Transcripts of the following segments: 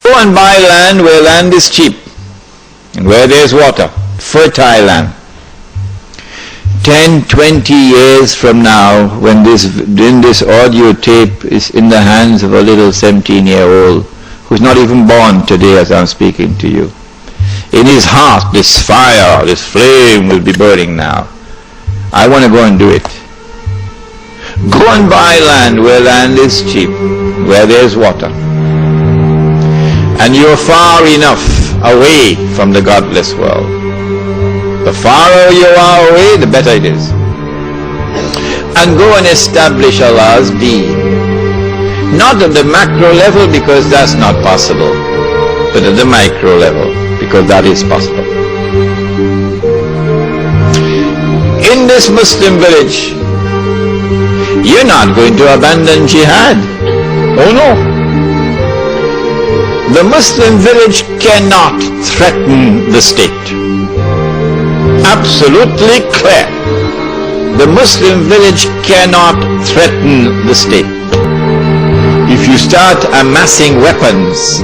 Go and buy land where land is cheap and where there's water, fertile land. 10, 20 years from now, when this audio tape is in the hands of a little 17-year-old who's not even born today as I'm speaking to you, in his heart this fire, this flame will be burning now. I want to go and do it. Go and buy land where land is cheap, where there's water. And you're far enough away from the godless world. The farther you are away, the better it is. And go and establish Allah's deen. Not at the macro level, because that's not possible, but at the micro level, because that is possible. In this Muslim village, you're not going to abandon jihad. Oh no. The Muslim village cannot threaten the state. Absolutely clear. The Muslim village cannot threaten the state. If you start amassing weapons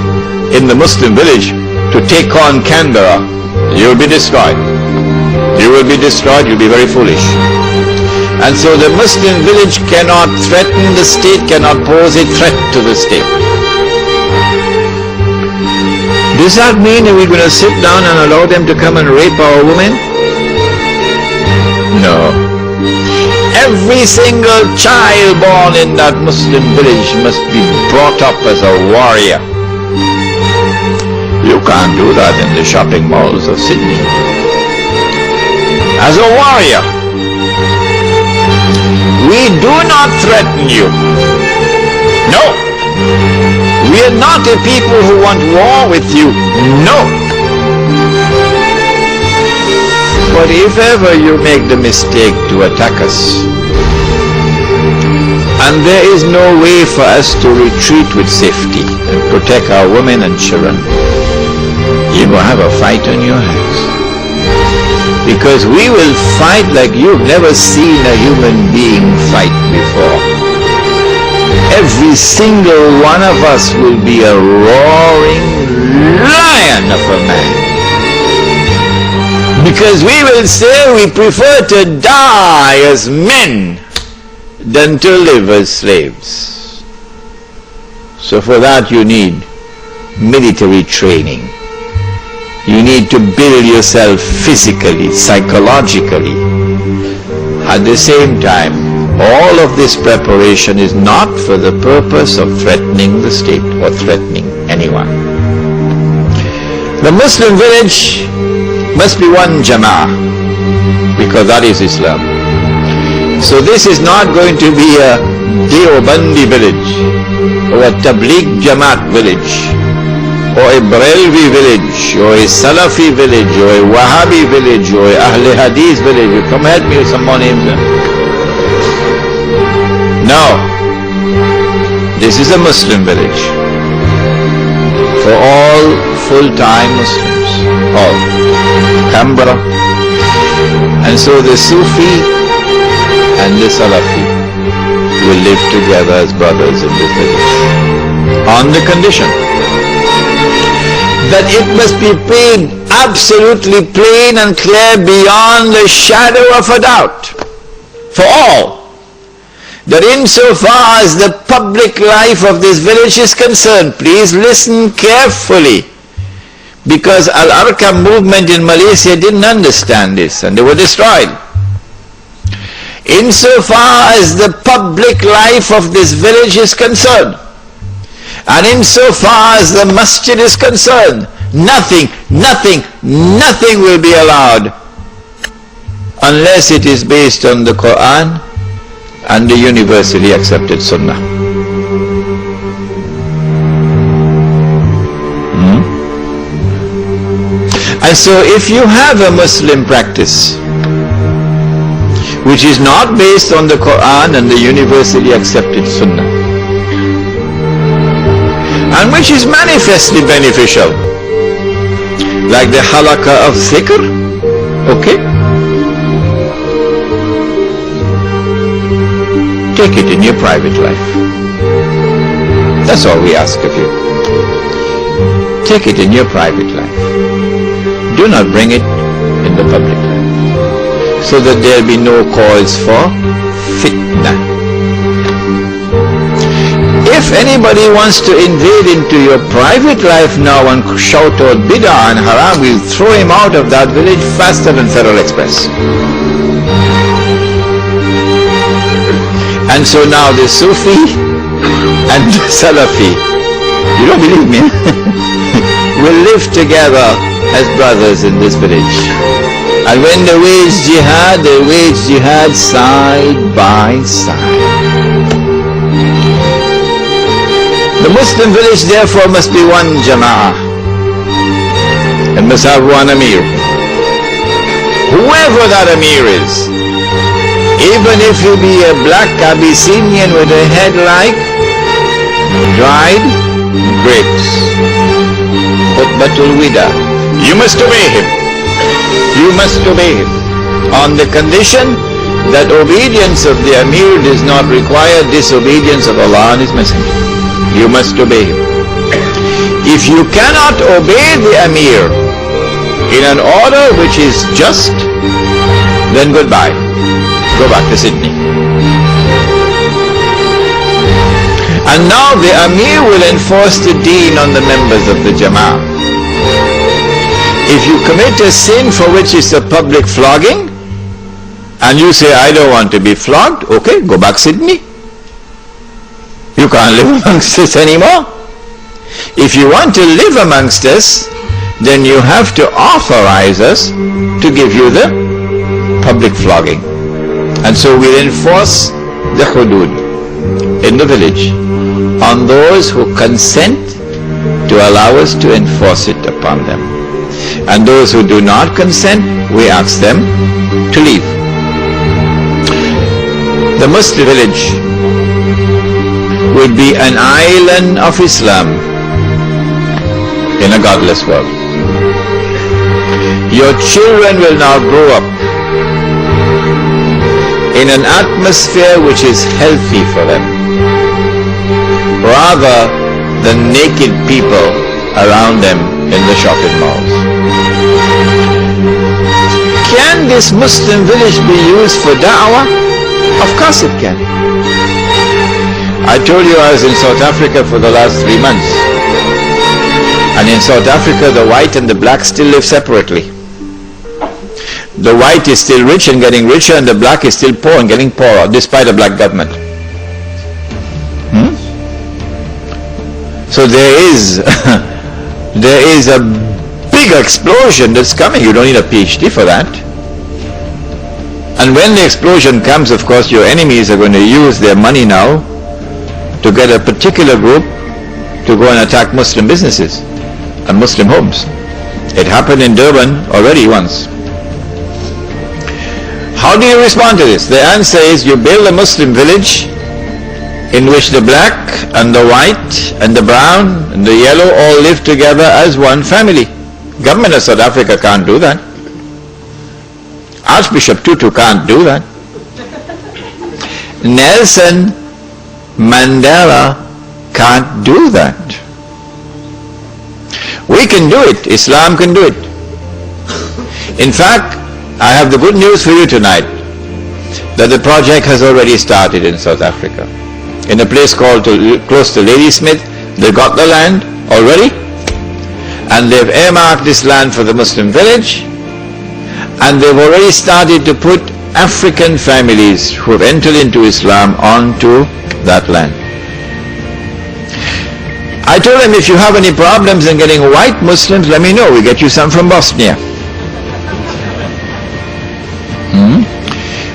in the Muslim village to take on Canberra, you'll be destroyed. You will be destroyed, you'll be very foolish. And so the Muslim village cannot threaten the state, cannot pose a threat to the state. Does that mean that we're going to sit down and allow them to come and rape our women? No. Every single child born in that Muslim village must be brought up as a warrior. You can't do that in the shopping malls of Sydney. As a warrior. We do not threaten you. No. We are not a people who want war with you. No. But if ever you make the mistake to attack us, and there is no way for us to retreat with safety and protect our women and children, you will have a fight on your hands. Because we will fight like you've never seen a human being fight before. Every single one of us will be a roaring lion of a man. Because we will say we prefer to die as men than to live as slaves. So for that you need military training. You need to build yourself physically, psychologically. At the same time, all of this preparation is not for the purpose of threatening the state or threatening anyone. The Muslim village must be one Jama'ah, because that is Islam. So this is not going to be a Deobandi village, or a Tabligh Jamaat village, or a Barelvi village, or a Salafi village, or a Wahhabi village, or a Ahle Hadith village. Come help me with some more names. No. This is a Muslim village for all full-time Muslims. All. Canberra. And so the Sufi and the Salafi will live together as brothers in this village. On the condition that it must be plain, absolutely plain and clear beyond the shadow of a doubt for all, that insofar as the public life of this village is concerned, please listen carefully, because Al-Arqam movement in Malaysia didn't understand this and they were destroyed. Insofar as the public life of this village is concerned, and insofar as the masjid is concerned, nothing will be allowed unless it is based on the Quran and the universally accepted Sunnah. And so if you have a Muslim practice which is not based on the Quran and the universally accepted Sunnah, and which is manifestly beneficial, like the halaqah of zikr, okay? Take it in your private life. That's all we ask of you. take it in your private life. Do not bring it in the public life, so that there be no cause for fitna. If anybody wants to invade into your private life now and shout out bid'ah and haram, we'll throw him out of that village faster than Federal Express. And so now the Sufi and the Salafi, you don't believe me, will live together as brothers in this village. And when they wage jihad side by side. The Muslim village therefore must be one jama'ah and must have one amir. Whoever that amir is, even if he be a black Abyssinian with a head like dried grapes, khutbatul wida, you must obey him. You must obey him on the condition that obedience of the amir does not require disobedience of Allah and His Messenger. You must obey him. If you cannot obey the amir in an order which is just, then goodbye. Go back to Sydney. And now the amir will enforce the deen on the members of the jama'ah. If you commit a sin for which is a public flogging, and you say, I don't want to be flogged, okay, go back Sydney. You can't live amongst us anymore. If you want to live amongst us, then you have to authorize us to give you the public flogging. And so we'll enforce the hudud in the village on those who consent to allow us to enforce it upon them. And those who do not consent, we ask them to leave. The Muslim village would be an island of Islam in a godless world. Your children will now grow up in an atmosphere which is healthy for them, rather than naked people around them in the shopping malls. Can this Muslim village be used for da'wah? Of course it can. I told you I was in South Africa for the last 3 months. And in South Africa, the white and the black still live separately. The white is still rich and getting richer, and the black is still poor and getting poorer, despite a black government. So there is a big explosion that's coming. You don't need a PhD for that. And when the explosion comes, of course, your enemies are going to use their money now to get a particular group to go and attack Muslim businesses and Muslim homes. It happened in Durban already once. How do you respond to this? The answer is you build a Muslim village in which the black and the white and the brown and the yellow all live together as one family. Government of South Africa can't do that. Archbishop Tutu can't do that. Nelson Mandela can't do that. We can do it. Islam can do it. In fact, I have the good news for you tonight that the project has already started in South Africa. In a place called close to Ladysmith, they got the land already, and they've earmarked this land for the Muslim village, and they've already started to put African families who have entered into Islam onto that land. I told them, if you have any problems in getting white Muslims, let me know. We get you some from Bosnia.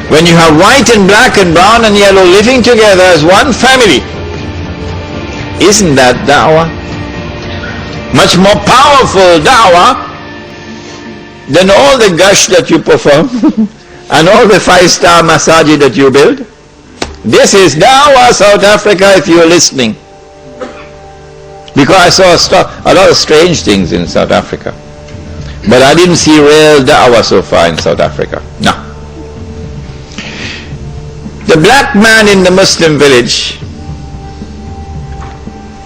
When you have white and black and brown and yellow living together as one family, isn't that da'wah? Much more powerful da'wah than all the gush that you perform and all the 5-star masajid that you build. This is da'wah, South Africa, if you are listening. Because I saw a lot of strange things in South Africa, but I didn't see real da'wah so far in South Africa. No. The black man in the Muslim village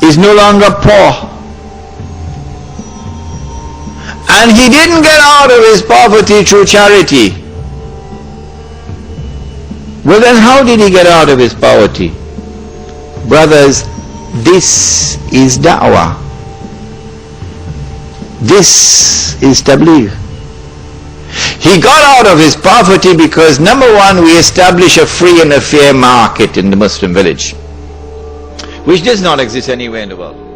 is no longer poor. And he didn't get out of his poverty through charity. Well then how did he get out of his poverty? Brothers, this is da'wah. This is tabligh. He got out of his poverty because, number one, we establish a free and a fair market in the Muslim village, which does not exist anywhere in the world.